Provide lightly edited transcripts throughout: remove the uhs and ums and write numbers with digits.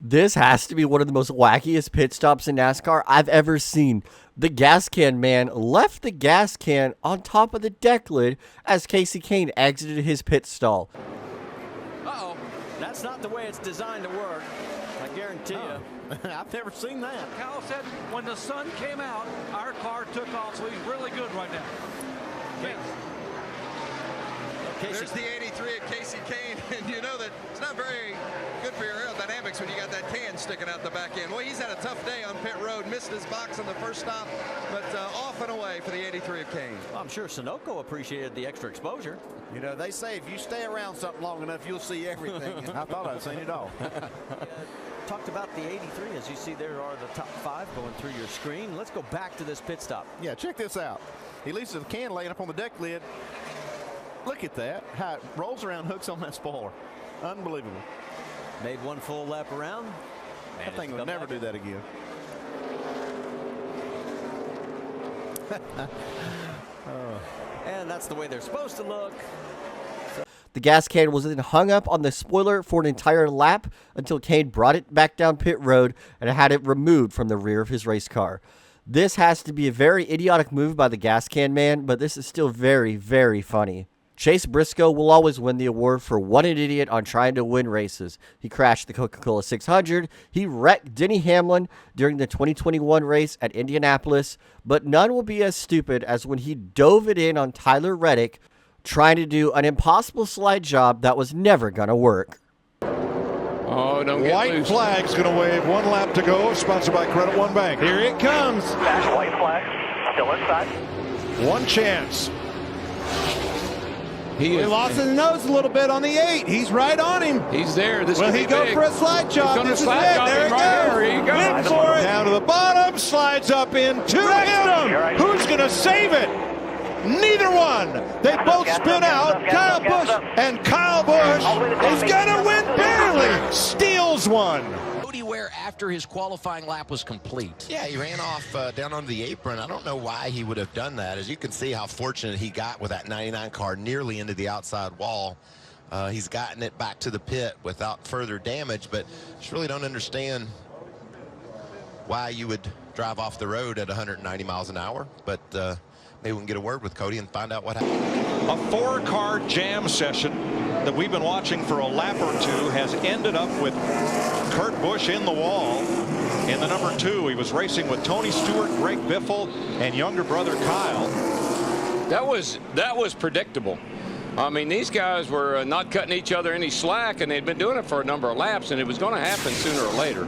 This has to be one of the most wackiest pit stops in NASCAR I've ever seen. The gas can man left the gas can on top of the deck lid as Kasey Kahne exited his pit stall. Uh-oh, that's not the way it's designed to work, I guarantee you. I've never seen that. Cal said when the sun came out, our car took off, so he's really good right now. Okay. There's the 83 of Kasey Kahne, and you know that it's not very good for your aerodynamics when you got that can sticking out the back end. Well, he's had a tough day on pit road, missed his box on the first stop, but off and away for the 83 of Kahne. Well, I'm sure Sunoco appreciated the extra exposure. You know, they say if you stay around something long enough, you'll see everything. I thought I'd seen it all. Talked about the 83. As you see, there are the top 5 going through your screen. Let's go back to this pit stop. Yeah, check this out. He leaves the can laying up on the deck lid. Look at that, how it rolls around, hooks on that spoiler. Unbelievable. Made one full lap around. That thing will never do that again. And that's the way they're supposed to look. The gas can was then hung up on the spoiler for an entire lap until Kahne brought it back down pit road and had it removed from the rear of his race car. This has to be a very idiotic move by the gas can man, but this is still very, very funny. Chase Brisco will always win the award for what an idiot on trying to win races. He crashed the Coca-Cola 600. He wrecked Denny Hamlin during the 2021 race at Indianapolis. But none will be as stupid as when he dove it in on Tyler Reddick, trying to do an impossible slide job that was never going to work. Oh, don't get White loose. flag's going to wave. 1 lap to go. Sponsored by Credit One Bank. Here it comes. White flag. Still inside. One chance. He lost his nose a little bit on the 8. He's right on him. He's there. This Will could he be go big. for a slide job? He's This is gonna it. slide job There him he right goes. there. He goes. Win for it. Down to the bottom. Slides up into him. Who's going to save it? Neither one. They both spin out. Kyle Busch and Kyle Busch is going to win barely. Steals one. Where after his qualifying lap was complete. Yeah, he ran off down onto the apron. I don't know why he would have done that. As you can see how fortunate he got with that 99 car nearly into the outside wall. He's gotten it back to the pit without further damage, but just really don't understand why you would drive off the road at 190 miles an hour. But maybe we can get a word with Cody and find out what happened. A 4-car jam session that we've been watching for a lap or two has ended up with Kurt Busch in the wall in the number 2. He was racing with Tony Stewart, Greg Biffle, and younger brother Kyle. That was predictable. I mean, these guys were not cutting each other any slack, and they'd been doing it for a number of laps, and it was going to happen sooner or later.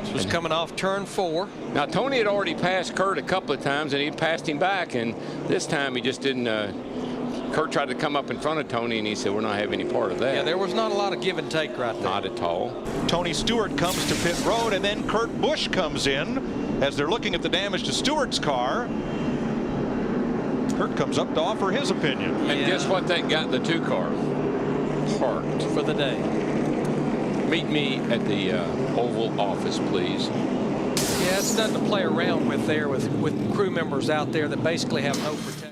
This was coming off turn 4. Now, Tony had already passed Kurt a couple of times, and he passed him back, and this time he just didn't. Kurt tried to come up in front of Tony, and he said, we're not having any part of that. Yeah, there was not a lot of give and take right there. Not at all. Tony Stewart comes to pit road, and then Kurt Busch comes in as they're looking at the damage to Stewart's car. Kurt comes up to offer his opinion. And guess what? They got the 2 car parked For the day. Meet me at the Oval office, please. Yeah, it's nothing to play around with there with crew members out there that basically have no protection.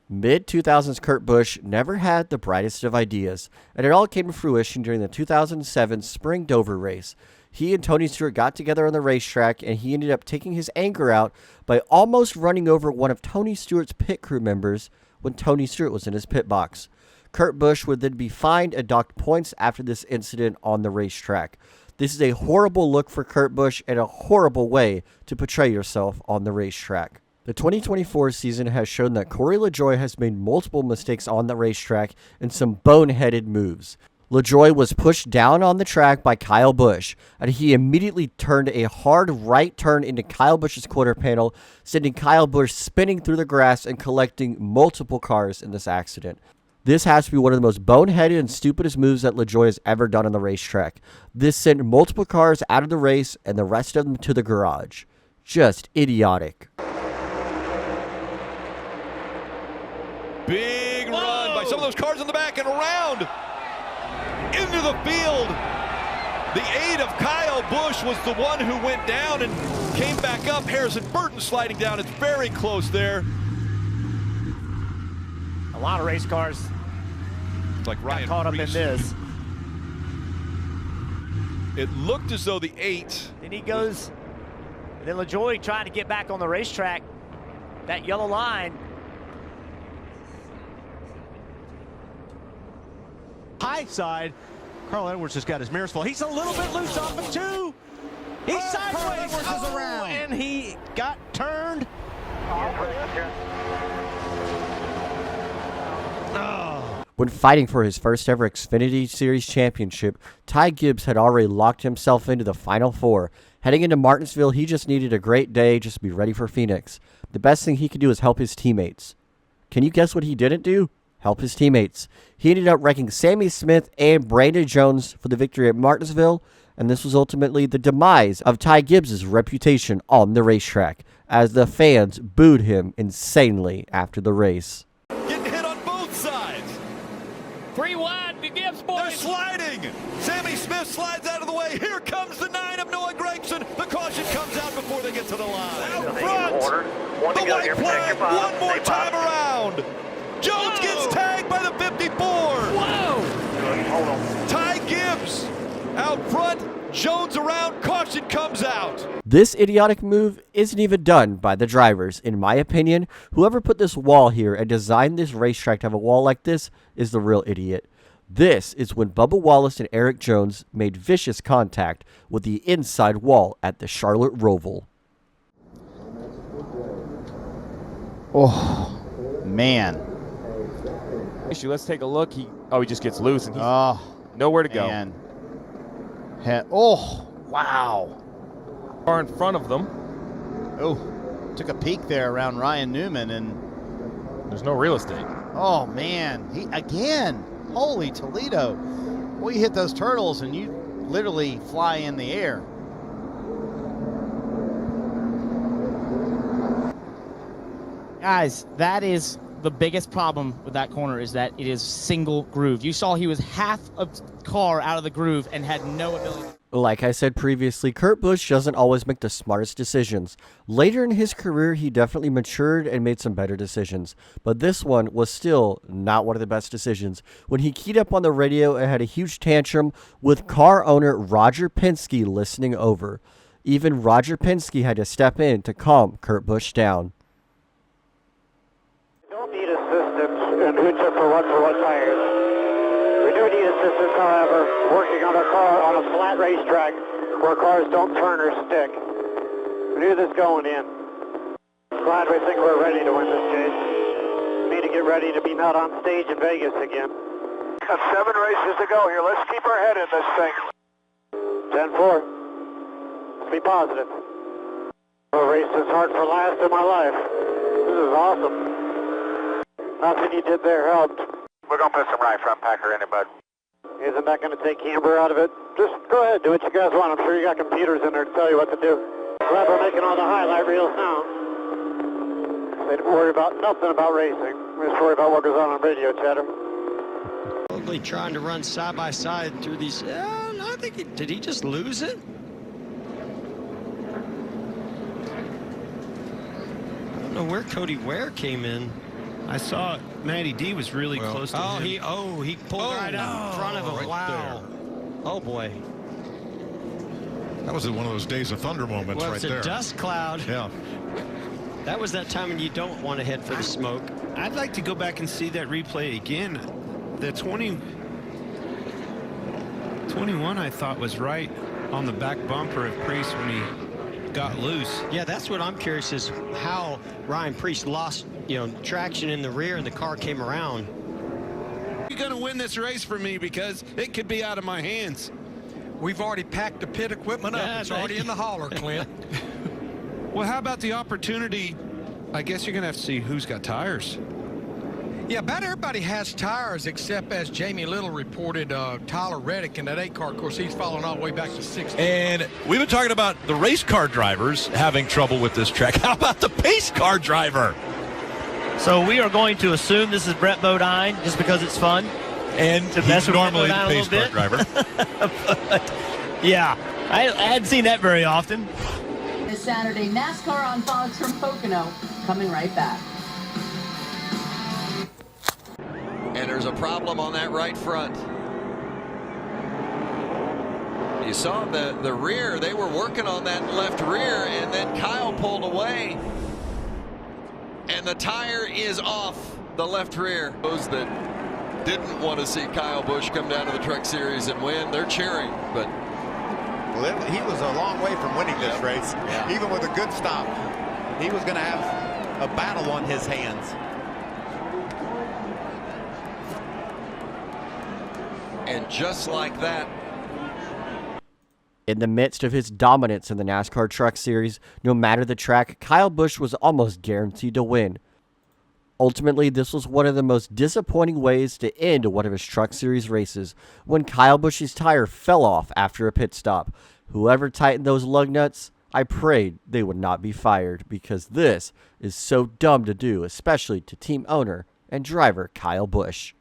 Mid-2000s Kurt Busch never had the brightest of ideas, and it all came to fruition during the 2007 Spring Dover race. He and Tony Stewart got together on the racetrack, and he ended up taking his anger out by almost running over one of Tony Stewart's pit crew members when Tony Stewart was in his pit box. Kurt Busch would then be fined and docked points after this incident on the racetrack. This is a horrible look for Kurt Busch and a horrible way to portray yourself on the racetrack. The 2024 season has shown that Cory LaJoie has made multiple mistakes on the racetrack and some boneheaded moves. LaJoie was pushed down on the track by Kyle Busch, and he immediately turned a hard right turn into Kyle Busch's quarter panel, sending Kyle Busch spinning through the grass and collecting multiple cars in this accident. This has to be one of the most boneheaded and stupidest moves that LaJoie has ever done on the racetrack. This sent multiple cars out of the race and the rest of them to the garage. Just idiotic. Big run by some of those cars in the back and around into the field. The 8 of Kyle Busch was the one who went down and came back up. Harrison Burton sliding down. It's very close there. A lot of race cars It's like Ryan got caught up in Reese. this. It looked as though the 8. Then he goes, and then LaJoie trying to get back on the racetrack. That yellow line. High side. Carl Edwards just got his mirrors full. He's a little bit loose off of 2. He's sideways. Carl Edwards is around. And he got turned. When fighting for his first ever Xfinity Series championship, Ty Gibbs had already locked himself into the Final Four. Heading into Martinsville, he just needed a great day just to be ready for Phoenix. The best thing he could do is help his teammates. Can you guess what he didn't do? Help his teammates. He ended up wrecking Sammy Smith and Brandon Jones for the victory at Martinsville, and this was ultimately the demise of Ty Gibbs' reputation on the racetrack, as the fans booed him insanely after the race. Getting hit on both sides. 3 wide to Gibbs, boys. They're sliding. Sammy Smith slides out of the way. Here comes the 9 of Noah Gragson. The caution comes out before they get to the line. Out front. The white flag one more time around. Jones gets tagged by the 54. Whoa! Ty Gibbs out front. Jones around. Caution comes out. This idiotic move isn't even done by the drivers. In my opinion, whoever put this wall here and designed this racetrack to have a wall like this is the real idiot. This is when Bubba Wallace and Eric Jones made vicious contact with the inside wall at the Charlotte Roval. Oh, man. Let's take a look. He just gets loose and he's nowhere to go. Man. Oh, wow. Far in front of them. Oh, took a peek there around Ryan Newman, and there's no real estate. Oh, man. He again. Holy Toledo. Well, you hit those turtles and you literally fly in the air. Guys, that is the biggest problem with that corner, is that it is single groove. You saw he was half a car out of the groove and had no ability. Like I said previously, Kurt Busch doesn't always make the smartest decisions. Later in his career, he definitely matured and made some better decisions. But this one was still not one of the best decisions. When he keyed up on the radio and had a huge tantrum with car owner Roger Penske listening over. Even Roger Penske had to step in to calm Kurt Busch down. Need assistance in who took for what tires. We do need assistance, however, working on a car on a flat racetrack where cars don't turn or stick. We knew this going in. Glad we think we're ready to win this chase. We need to get ready to be not on stage in Vegas again. Got 7 races to go here. Let's keep our head in this thing. 10-4. Let's be positive. I raced this hard for last in my life. This is awesome. Nothing you did there helped. We're going to put some right front packer in it, bud. Isn't that going to take camber out of it? Just go ahead, do what you guys want. I'm sure you got computers in there to tell you what to do. Glad we're making all the highlight reels now. They don't worry about nothing about racing. We just worry about what goes on radio chatter. Probably trying to run side by side through these. I think did he just lose it? I don't know where Cody Ware came in. I saw Matty D was really close to him. He pulled right out in front of him. Right wow. there. Oh boy. That was one of those days of thunder moments right there. It's a dust cloud. Yeah. That was that time when you don't want to head for the smoke. I'd like to go back and see that replay again. The 21 I thought was right on the back bumper of Priest when he got loose. Yeah, that's what I'm curious is how Ryan Priest lost, traction in the rear and the car came around. You're going to win this race for me because it could be out of my hands. We've already packed the pit equipment up. It's already in the hauler, Clint. Well, how about the opportunity? I guess you're going to have to see who's got tires. Yeah, about everybody has tires except, as Jamie Little reported, Tyler Reddick in that 8-car. Of course, he's fallen all the way back to 6. And we've been talking about the race car drivers having trouble with this track. How about the pace car driver? So we are going to assume this is Brett Bodine just because it's fun. And he's normally the pace car driver. But, yeah, I hadn't seen that very often. This Saturday, NASCAR on Fox from Pocono, coming right back. And there's a problem on that right front. You saw the rear. They were working on that left rear, and then Kyle pulled away, and the tire is off the left rear. Those that didn't want to see Kyle Busch come down to the Truck Series and win, they're cheering. But he was a long way from winning this race. Yeah. Even with a good stop, he was going to have a battle on his hands. And just like that, in the midst of his dominance in the NASCAR Truck Series, no matter the track, Kyle Busch was almost guaranteed to win. Ultimately, this was one of the most disappointing ways to end one of his Truck Series races when Kyle Busch's tire fell off after a pit stop. Whoever tightened those lug nuts, I prayed they would not be fired, because this is so dumb to do, especially to team owner and driver Kyle Busch.